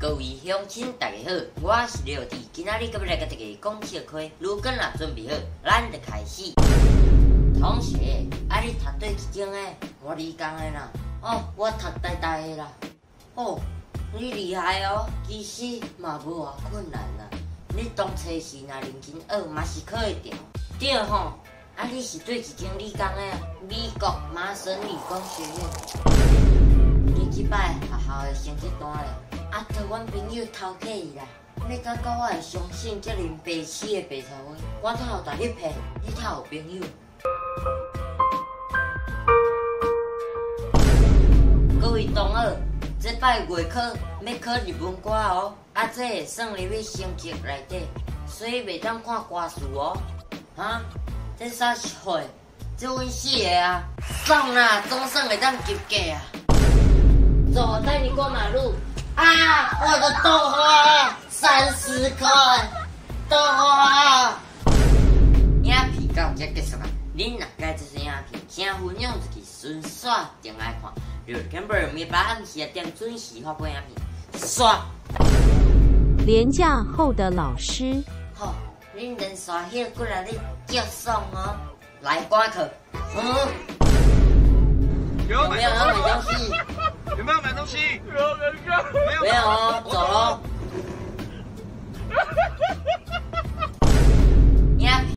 各位乡亲，大家好，我是廖弟，今仔日要来甲大家讲笑话。如果若准备好，咱就开始。同学，你读对几间诶？我理工诶啦。哦，我读台大诶啦。哦，你厉害哦，其实嘛无偌困难啦。你当初时若认真学，嘛是考会着。对吼，你是对几间理工诶？美国麻省理工学院。你即摆学校诶成绩单咧？替阮朋友偷客伊啦！你感觉我会相信遮尔白痴的白头话？我才有带你骗，你才有朋友。各位同学，这摆月考要考日文歌哦，这会算入去成绩内底，所以袂当看歌词哦。这啥是会？这阮死的啊！爽啦，总算会当及格啊！走，带你过马路。我的豆花30块，豆花。影片到这结束啊！恁若介这些影片，请分享出去，顺刷点爱看，就根本没把暗时点准时发布影片，刷。连假后的老师，好，恁连刷迄过来你接送哦，来观课。有没有要买东西？有没有买东西？没有哦，走喽。